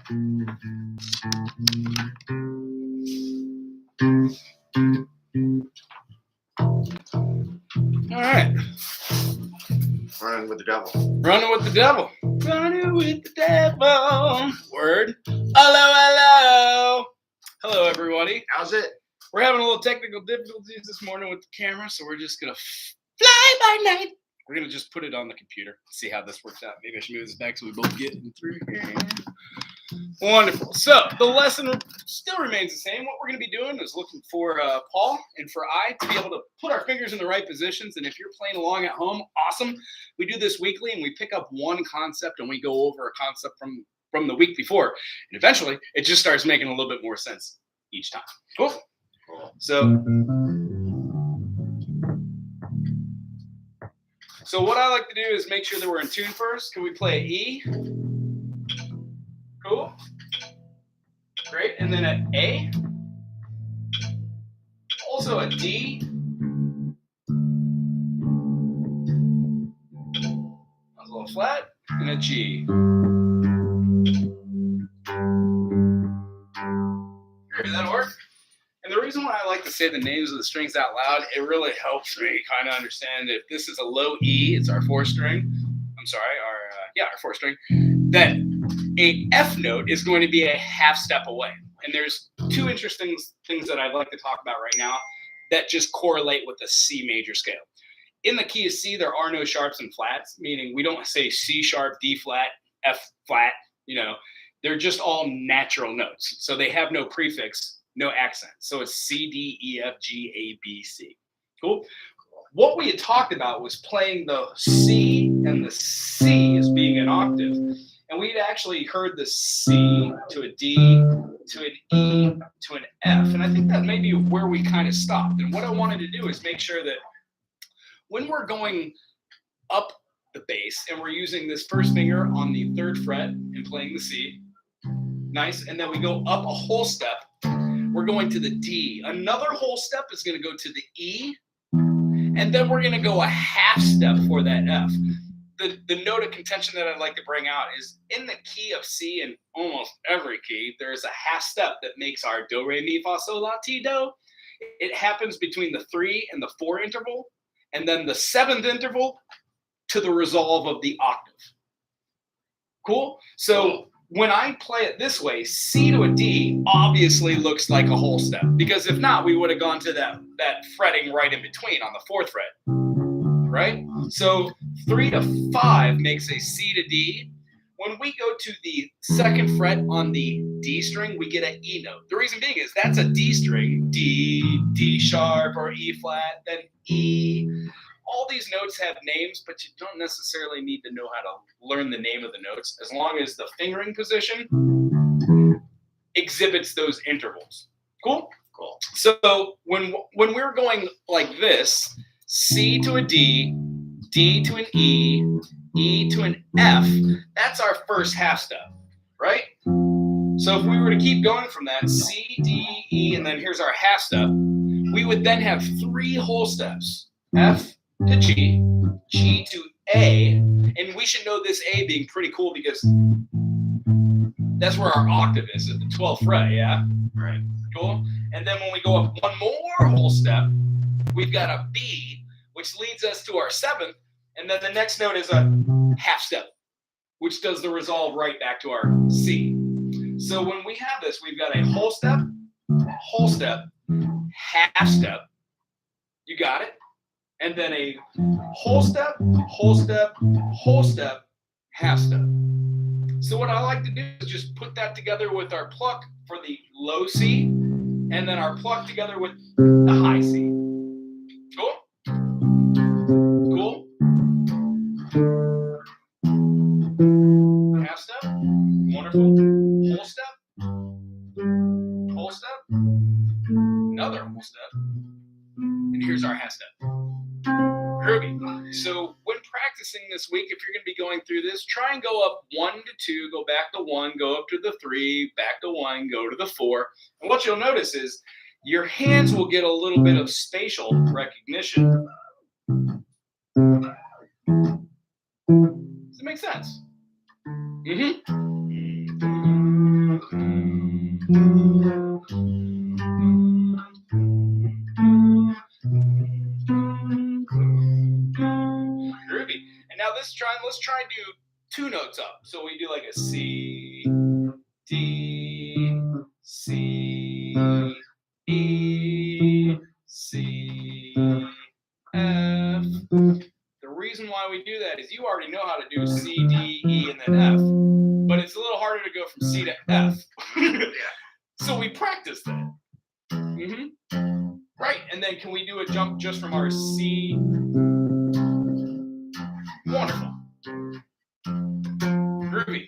All right. Running with the devil. Running with the devil. Running with the devil. Word. Hello, hello. Hello, everybody. How's it? We're having a little technical difficulties this morning with the camera, so we're just going to fly by night. We're going to just put it on the computer, see how this works out. Maybe I should move this back so we both get through here. Wonderful. So the lesson still remains the same. What we're going to be doing is looking for Paul and for I to be able to put our fingers in the right positions. And if you're playing along at home, awesome. We do this weekly, and we pick up one concept, and we go over a concept from the week before. And eventually, it just starts making a little bit more sense each time. Cool? So what I like to do is make sure that we're in tune first. Can we play E? Cool. Great. And then an A. Also a D. That's a little flat. And a G. Great. That'll work. And the reason why I like to say the names of the strings out loud, it really helps me kind of understand if this is a low E, it's our fourth string. I'm sorry, our fourth string. That a F note is going to be a half step away. And there's two interesting things that I'd like to talk about right now that just correlate with the C major scale. In the key of C, there are no sharps and flats, meaning we don't say C sharp, D flat, F flat, they're just all natural notes. So they have no prefix, no accent. So it's C, D, E, F, G, A, B, C. Cool? What we had talked about was playing the C and the C as being an octave. And we'd actually heard the C to a D, to an E, to an F. And I think that may be where we kind of stopped. And what I wanted to do is make sure that when we're going up the bass and we're using this first finger on the third fret and playing the C, nice, and then we go up a whole step, we're going to the D. Another whole step is going to go to the E, and then we're going to go a half step for that F. The note of contention that I'd like to bring out is in the key of C, in almost every key, there's a half step that makes our do, re, mi, fa, sol, la, ti, do. It happens between the 3 and the 4 interval, and then the 7th interval to the resolve of the octave. Cool? So when I play it this way, C to a D obviously looks like a whole step, because if not, we would have gone to that fretting right in between on the 4th fret, right? So 3 to 5 makes a C to D. When we go to the 2nd fret on the D string, we get an E note. The reason being is that's a D string, D, D sharp, or E flat, then E. All these notes have names, but you don't necessarily need to know how to learn the name of the notes, as long as the fingering position exhibits those intervals. Cool? Cool. So when we're going like this, C to a D, D to an E, E to an F, that's our first half step, right? So if we were to keep going from that, C, D, E, and then here's our half step, we would then have 3 whole steps. F to G, G to A, and we should know this A being pretty cool because that's where our octave is, at the 12th fret, yeah? Right. Cool? And then when we go up one more whole step, we've got a B, which leads us to our 7th, and then the next note is a half step, which does the resolve right back to our C. So when we have this, we've got a whole step, half step, you got it? And then a whole step, half step. So what I like to do is just put that together with our pluck for the low C, and then our pluck together with the high C. Cool? Cool? Half step, wonderful. Whole step, another whole step, and here's our half step. Groovy. So when practicing this week, if you're going to be going through this, try and go up 1 to 2, go back to 1, go up to the 3, back to 1, go to the 4. And what you'll notice is your hands will get a little bit of spatial recognition. Does it make sense? Mm-hmm. Groovy. And now let's try and do two notes up. So we do like a C, D, C, E, C, F. The reason why we do that is you already know how to do C, D, E, and then F, but it's a little harder to go from C to F. So we practice that. Right, and then can we do a jump just from our C? Wonderful. Groovy.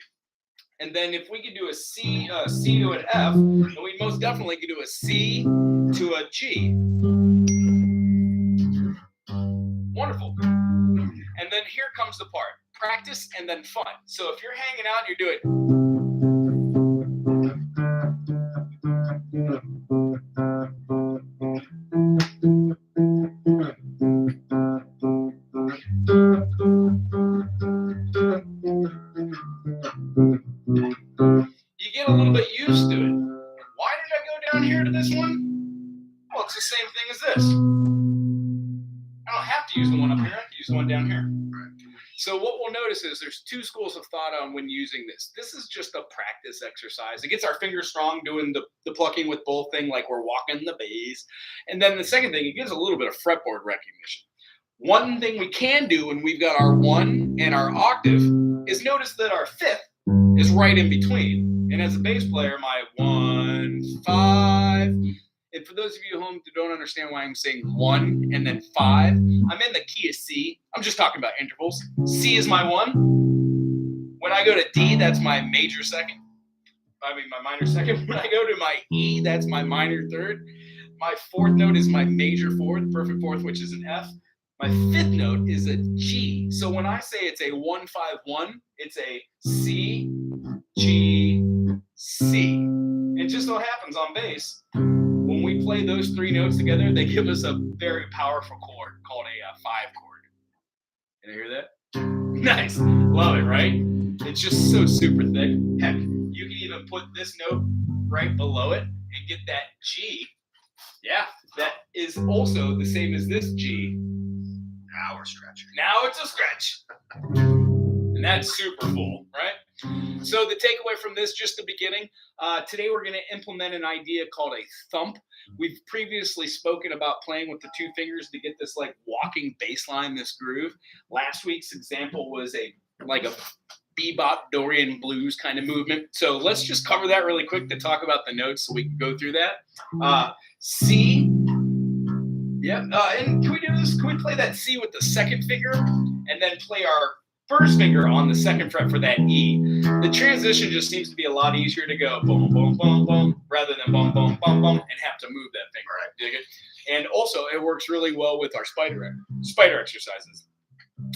And then if we could do a C to an F, then we most definitely could do a C to a G. Wonderful. And then here comes the part. Practice and then fun. So if you're hanging out and you're doing... you get a little bit used to it. Why did I go down here to this one? Well, it's the same thing as this. I don't have to use the one up here. I have to use the one down here. So what we'll notice is there's two schools of thought on when using this. This is just a practice exercise. It gets our fingers strong doing the plucking with both thing like we're walking the bass. And then the second thing, it gives a little bit of fretboard recognition. One thing we can do when we've got our one and our octave is notice that our fifth is right in between. And as a bass player, my 1, 5, and for those of you at home who don't understand why I'm saying 1 and then 5, I'm in the key of C. I'm just talking about intervals. C is my 1. When I go to D, that's my major second. My minor second. When I go to my E, that's my minor third. My fourth note is my major fourth, perfect fourth, which is an F. My fifth note is a G. So when I say it's a 1-5-1, it's a C, G, C. It just so happens on bass, when we play those three notes together, they give us a very powerful chord called a 5 chord. Can you hear that? Nice. Love it, right? It's just so super thick. Heck, you can even put this note right below it and get that G. Yeah, that is also the same as this G. Now we're stretching. Now it's a stretch. And that's super cool, right? So the takeaway from this, just the beginning, today we're going to implement an idea called a thump. We've previously spoken about playing with the two fingers to get this like walking bass line, this groove. Last week's example was a bebop Dorian blues kind of movement. So let's just cover that really quick to talk about the notes so we can go through that. C. Yeah, and can we do this? Can we play that C with the second finger and then play our first finger on the second fret for that E? The transition just seems to be a lot easier to go boom, boom, boom, boom, rather than boom, boom, boom, boom, and have to move that finger. I dig it. And also, it works really well with our spider exercises.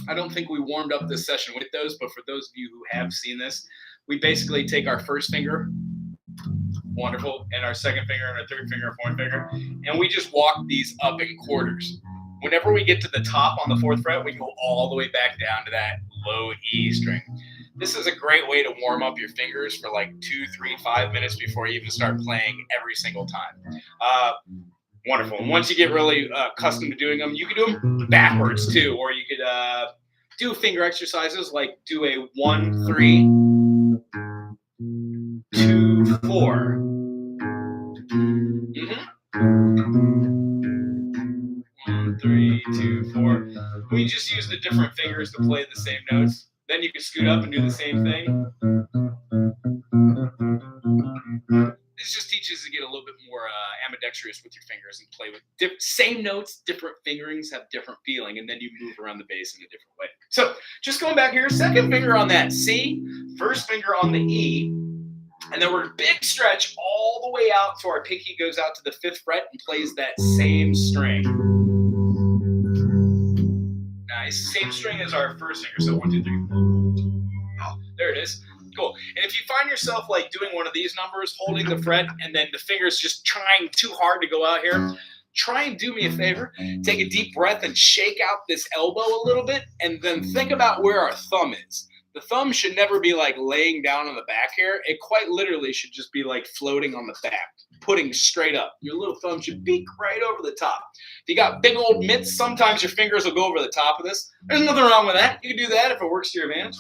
I don't think we warmed up this session with those, but for those of you who have seen this, we basically take our first finger, wonderful, and our second finger and our third finger and fourth finger, and we just walk these up in quarters. Whenever we get to the top on the fourth fret, we go all the way back down to that low E string. This is a great way to warm up your fingers for like 2, 3, 5 minutes before you even start playing every single time. Wonderful. And once you get really accustomed to doing them, you can do them backwards too, or you could do finger exercises like do a 1, 3, 2, 4. Mm-hmm. 1, 3, 2, 4. We just use the different fingers to play the same notes. Then you can scoot up and do the same thing. This just teaches you to get a little bit more ambidextrous with your fingers and play with same notes, different fingerings have different feeling, and then you move around the bass in a different way. So just going back here, second finger on that C, first finger on the E, and then we're big stretch all the way out so our pinky goes out to the 5th fret and plays that same string. Nice. Same string as our first finger. So 1, 2, 3, 4. Oh, there it is. Cool. And if you find yourself like doing one of these numbers, holding the fret, and then the fingers just trying too hard to go out here, try and do me a favor. Take a deep breath and shake out this elbow a little bit, and then think about where our thumb is. The thumb should never be like laying down on the back here. It quite literally should just be like floating on the back, putting straight up. Your little thumb should peek right over the top. If you got big old mitts, sometimes your fingers will go over the top of this. There's nothing wrong with that. You can do that if it works to your advantage.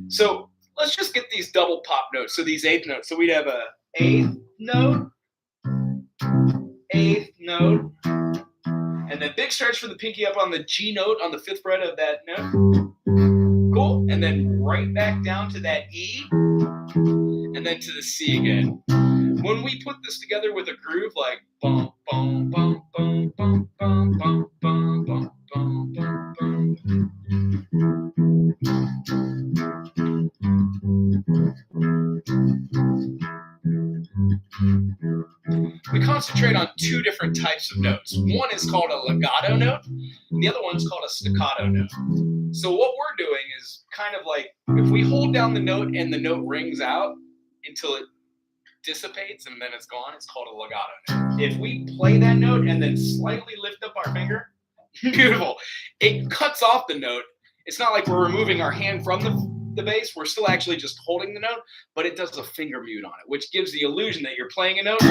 So let's just get these double pop notes. So these eighth notes. So we'd have a eighth note, and then big stretch for the pinky up on the G note on the 5th fret of that note. Cool. And then right back down to that E, and then to the C again. When we put this together with a groove like bum bum bum bum bum bum bum bum bum bum bum we concentrate on 2 different types of notes. One is called a legato note, and the other one's called a staccato note. So what we're doing is kind of like if we hold down the note and the note rings out until it dissipates and then it's gone, it's called a legato note. If we play that note and then slightly lift up our finger, beautiful, it cuts off the note. It's not like we're removing our hand from the bass. We're still actually just holding the note, but it does a finger mute on it, which gives the illusion that you're playing a note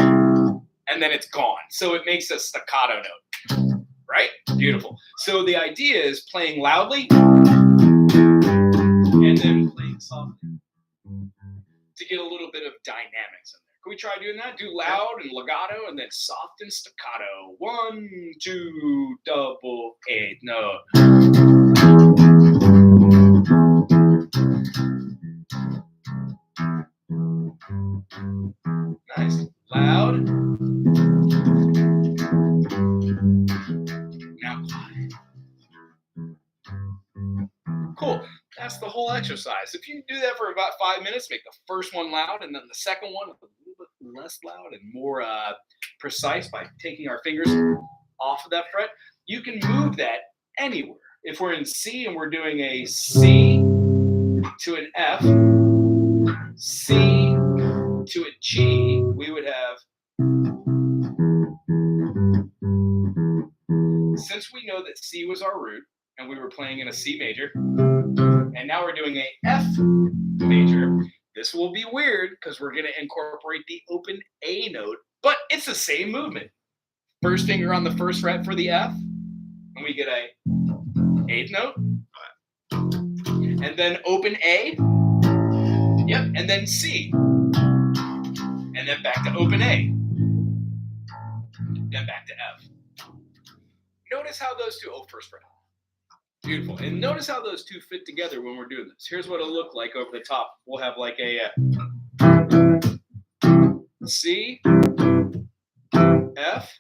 and then it's gone. So it makes a staccato note, right? Beautiful. So the idea is playing loudly and then playing softly to get a little bit of dynamics in there. Can we try doing that? Do loud and legato and then soft and staccato. 1, 2, double eighth note. Nice. Loud. Now quiet. Cool. That's the whole exercise. If you do that for about 5 minutes, make the first one loud and then the second one a little bit less loud and more precise by taking our fingers off of that fret, you can move that anywhere. If we're in C and we're doing a C to an F, C to a G, we would have, since we know that C was our root and we were playing in a C major, and now we're doing a F major, this will be weird because we're going to incorporate the open A note, but it's the same movement. First finger on the 1st fret for the F, and we get a 8th note, and then open A, yep, and then C, and then back to open A, then back to F. Notice how those two, 1st fret. Beautiful. And notice how those two fit together when we're doing this. Here's what it'll look like over the top. We'll have like a C, F,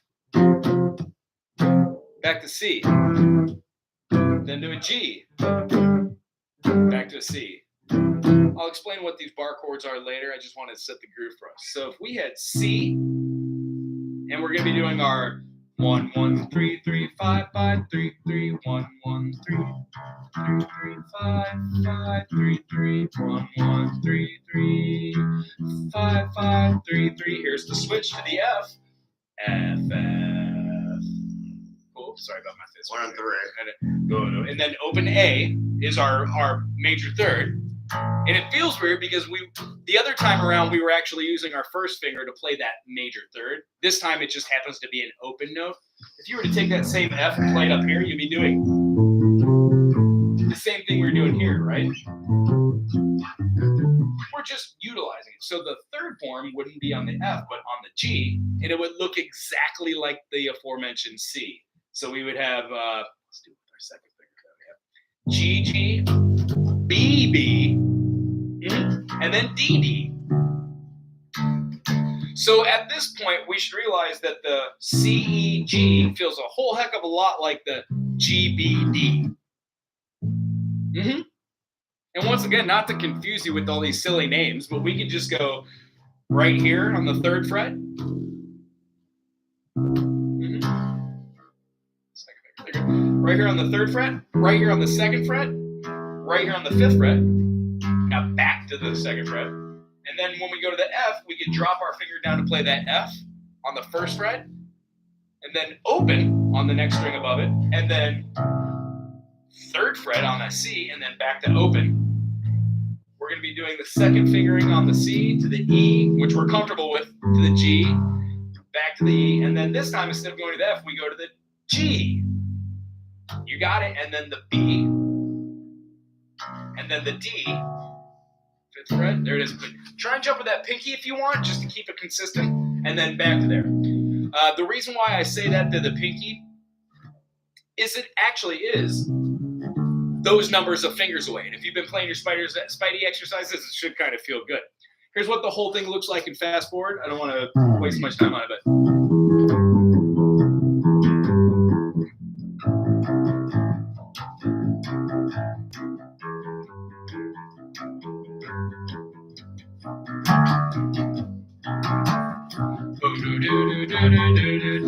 back to C, then to a G, back to a C. I'll explain what these bar chords are later. I just wanted to set the groove for us. So if we had C, and we're going to be doing our 1 1 3 3 5 5 3 3 1 1 3 3 3 5 5 3 3 1 1 3 3 5 5 3 3. Here's the switch to the F. F F. Cool. Sorry about my fist. 1 and 3. And then open A is our major third. And it feels weird because the other time around we were actually using our 1st finger to play that major third. This time it just happens to be an open note. If you were to take that same F and play it up here, you'd be doing the same thing we're doing here, right? We're just utilizing it. So the 3rd form wouldn't be on the F, but on the G, and it would look exactly like the aforementioned C. So we would have, let's do it with our 2nd finger. G, G, B, B, and then D, D. So at this point, we should realize that the C, E, G feels a whole heck of a lot like the G, B, D. And once again, not to confuse you with all these silly names, but we could just go right here on the 3rd fret. Right here on the 3rd fret, right here on the 2nd fret, right here on the 5th fret. Now back to the 2nd fret. And then when we go to the F, we can drop our finger down to play that F on the 1st fret, and then open on the next string above it, and then 3rd fret on a C, and then back to open. we're going to be doing the second fingering on the C to the E, which we're comfortable with, to the G, back to the E, and then this time instead of going to the F, we go to the G. You got it, and then the B, and then the D, 5th fret, there it is. Try and jump with that pinky if you want, just to keep it consistent, and then back to there. The reason why I say that to the pinky is it actually is those numbers of fingers away. And if you've been playing your Spidey exercises, it should kind of feel good. Here's what the whole thing looks like in fast forward. I don't want to waste much time on it, but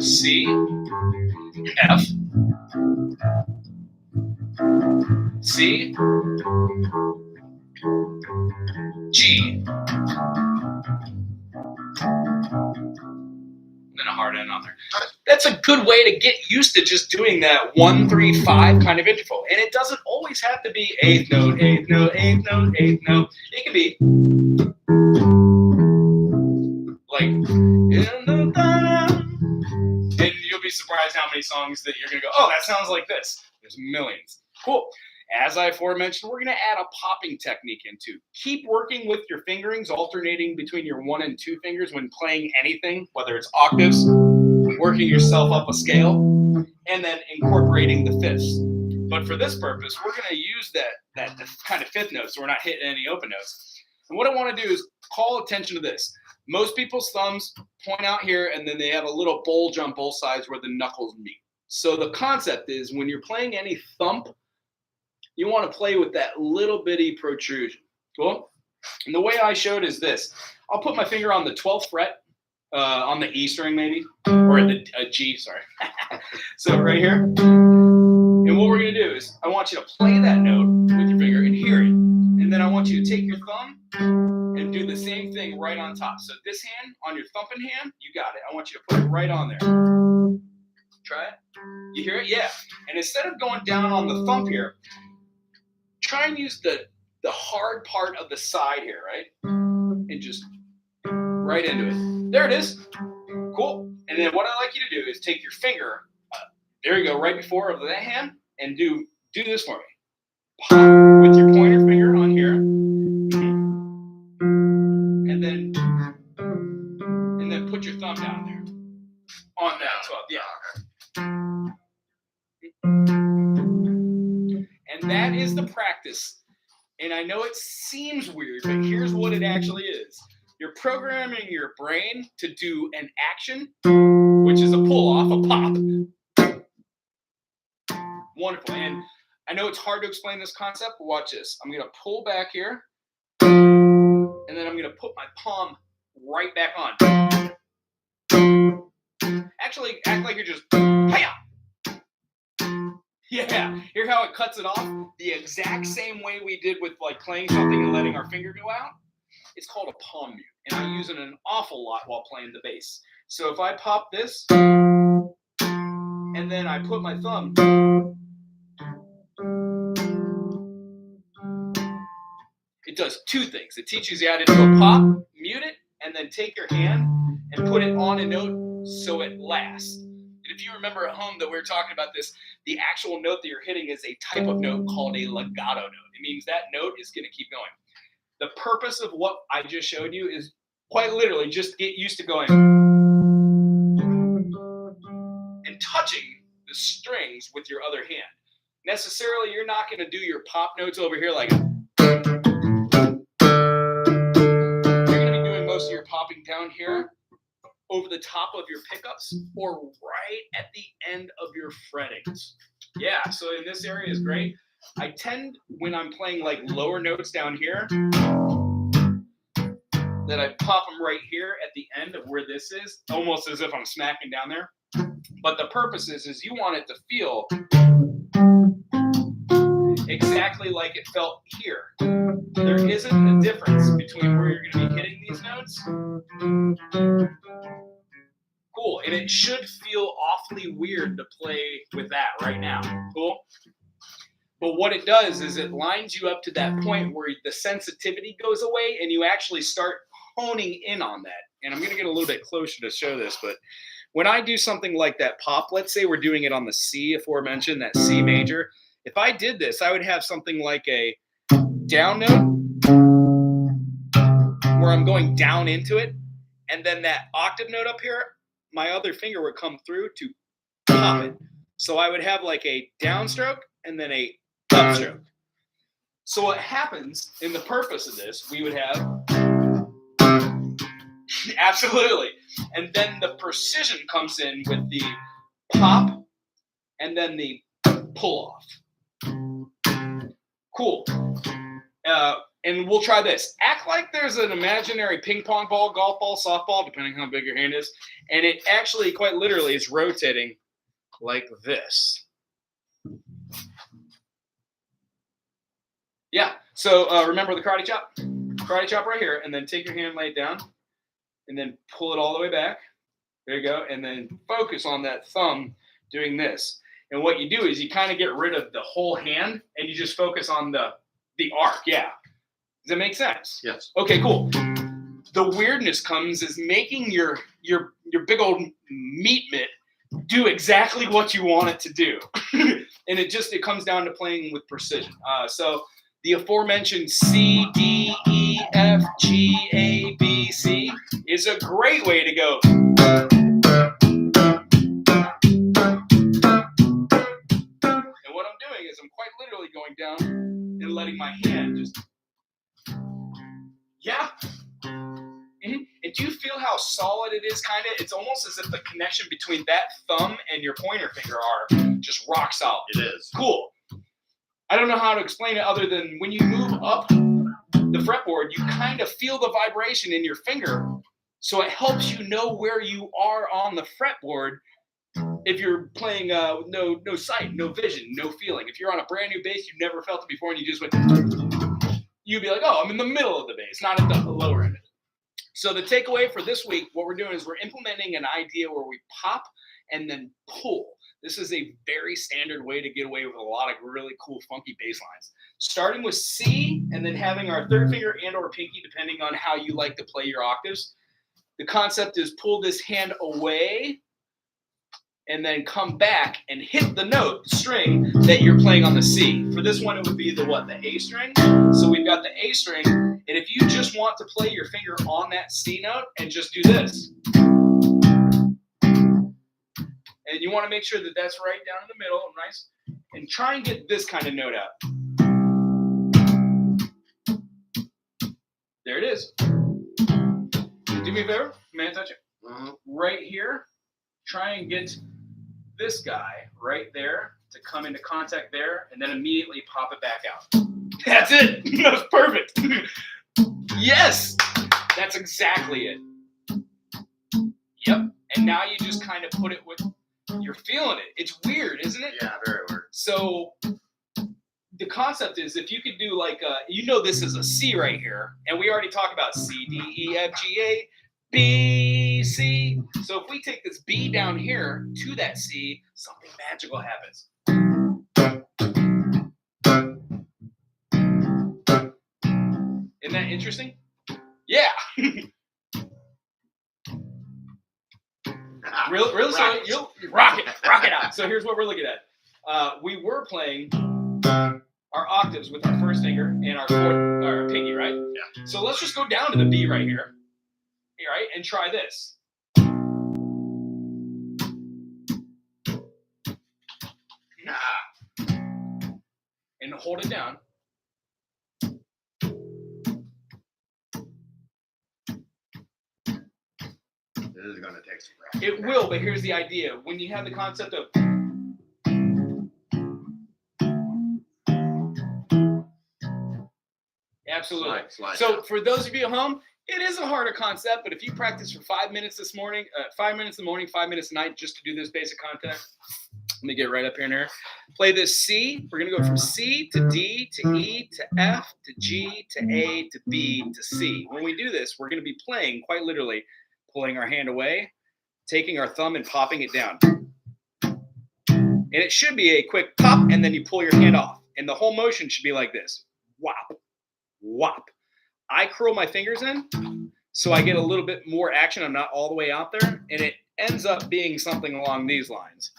C, F, C, G, and then a hard end on there. That's a good way to get used to just doing that 1, 3, 5 kind of interval. And it doesn't always have to be 8th note, 8th note, 8th note, 8th note. It can be like, and you'll be surprised how many songs that you're going to go, oh, that sounds like this. There's millions. Cool. As I aforementioned, we're going to add a popping technique into. Keep working with your fingerings, alternating between your 1 and 2 fingers when playing anything, whether it's octaves, working yourself up a scale, and then incorporating the fifths. But for this purpose, we're going to use that kind of 5th note, so we're not hitting any open notes. And what I want to do is call attention to this. Most people's thumbs point out here, and then they have a little bulge on both sides where the knuckles meet. So the concept is when you're playing any thump, you want to play with that little bitty protrusion. Cool? And the way I showed is this. I'll put my finger on the 12th fret, on the E string maybe, or the G, sorry. So right here. And what we're going to do is I want you to play that note with your finger and hear it. And then I want you to take your thumb and do the same thing right on top. So this hand, on your thumping hand, you got it. I want you to put it right on there. Try it. You hear it? Yeah. And instead of going down on the thump here, try and use the hard part of the side here, right? And just right into it. There it is. Cool. And then what I like you to do is take your finger, there you go, right before of that hand, and do this for me. Pop with your pointer finger on here. And then put your thumb down there. On that 12, yeah. And that is the practice. And I know it seems weird, but here's what it actually is. You're programming your brain to do an action, which is a pull-off, a pop. Wonderful. And I know it's hard to explain this concept, but watch this. I'm going to pull back here, and then I'm going to put my palm right back on. Actually, act like you're just, hi-ya! Yeah, hear how it cuts it off? The exact same way we did with like playing something and letting our finger go out. It's called a palm mute, and I use it an awful lot while playing the bass. So if I pop this, and then I put my thumb, it does two things. It teaches you how to do a pop, mute it, and then take your hand and put it on a note so it lasts. And if you remember at home that we were talking about this, the actual note that you're hitting is a type of note called a legato note. It means that note is going to keep going. The purpose of what I just showed you is quite literally just get used to going and touching the strings with your other hand. Necessarily, you're not going to do your pop notes over here like you're going to be doing most of your popping down here over the top of your pickups or right at the end of your frettings. Yeah, so in this area is great. I tend, when I'm playing like lower notes down here, that I pop them right here at the end of where this is, almost as if I'm smacking down there. But the purpose is you want it to feel exactly like it felt here. There isn't a difference between where you're going to be hitting these notes. Cool, and it should feel awfully weird to play with that right now. Cool? But what it does is it lines you up to that point where the sensitivity goes away and you actually start honing in on that. And I'm going to get a little bit closer to show this, but when I do something like that pop, let's say we're doing it on the C aforementioned, that C major. If I did this, I would have something like a down note where I'm going down into it. And then that octave note up here, my other finger would come through to pop it. So I would have like a downstroke and then a upstroke. So what happens in the purpose of this, we would have absolutely, and then the precision comes in with the pop and then the pull off. Cool. And we'll try this. Act like there's an imaginary ping pong ball, golf ball, softball, depending on how big your hand is, and it actually quite literally is rotating like this. Yeah, so remember the karate chop? Karate chop right here, and then take your hand, lay it down, and then pull it all the way back. There you go, and then focus on that thumb doing this. And what you do is you kind of get rid of the whole hand, and you just focus on the arc, yeah. Does that make sense? Yes. Okay, cool. The weirdness comes is making your big old meat mitt do exactly what you want it to do. And it comes down to playing with precision. So the aforementioned C, D, E, F, G, A, B, C is a great way to go. And what I'm doing is I'm quite literally going down and letting my hand just, yeah. Mm-hmm. And do you feel how solid it is, kind of? It's almost as if the connection between that thumb and your pointer finger are just rock solid. It is. Cool. I don't know how to explain it other than when you move up the fretboard, you kind of feel the vibration in your finger. So it helps you know where you are on the fretboard. If you're playing no sight, no vision, no feeling. If you're on a brand new bass, you've never felt it before, and you just went, you'd be like, oh, I'm in the middle of the bass, not at the lower end of it. So the takeaway for this week, what we're doing is we're implementing an idea where we pop and then pull. This is a very standard way to get away with a lot of really cool, funky bass lines. Starting with C and then having our third finger and or pinky, depending on how you like to play your octaves. The concept is pull this hand away and then come back and hit the note, the string that you're playing on the C. For this one, it would be the A string. So we've got the A string, and if you just want to play your finger on that C note and just do this, and you want to make sure that that's right down in the middle, nice, and try and get this kind of note out. There it is. Do me a favor, may I touch it? Right here, try and get this guy right there to come into contact there, and then immediately pop it back out. That's it. That's perfect. Yes, that's exactly it. Yep. And now you just kind of put it with, you're feeling it. It's weird, isn't it? Yeah, very weird. So the concept is if you could do like, this is a C right here, and we already talked about C, D, E, F, G, A, B, C. So if we take this B down here to that C, something magical happens. Isn't that interesting? Yeah. Really? So you'll rock it out. So here's what we're looking at. We were playing our octaves with our first finger and our pinky, right? Yeah. So let's just go down to the B right here. Right, and try this. And hold it down. This is going to take some practice. It will, but here's the idea. When you have the concept of absolutely. Slide So down. for those of you at home, it is a harder concept, but if you practice for 5 minutes this morning, 5 minutes in the morning, 5 minutes at night, just to do this basic concept. Let me get right up here and there. Play this C. We're going to go from C to D to E to F to G to A to B to C. When we do this, we're going to be playing, quite literally, pulling our hand away, taking our thumb and popping it down. And it should be a quick pop, and then you pull your hand off. And the whole motion should be like this. Whop, whop. I curl my fingers in so I get a little bit more action. I'm not all the way out there. And it ends up being something along these lines.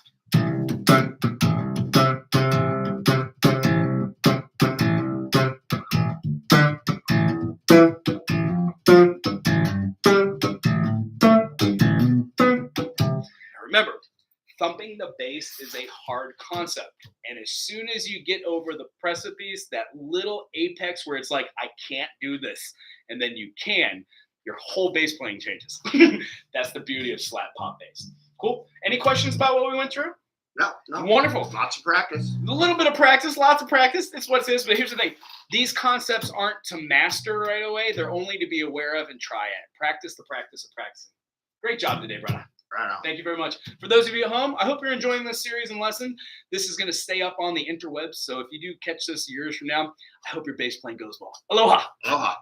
Remember, thumping the bass is a hard concept. And as soon as you get over the precipice, that little apex where it's like, I can't do this, and then you can, your whole bass playing changes. That's the beauty of slap pop bass. Cool. Any questions about what we went through? No. Wonderful. Lots of practice. A little bit of practice, lots of practice. It's what it is. But here's the thing. These concepts aren't to master right away. They're only to be aware of and try it. Practice the practice of practicing. Great job today, brother. Right on. Thank you very much. For those of you at home, I hope you're enjoying this series and lesson. This is going to stay up on the interwebs. So if you do catch this years from now, I hope your bass playing goes well. Aloha. Aloha.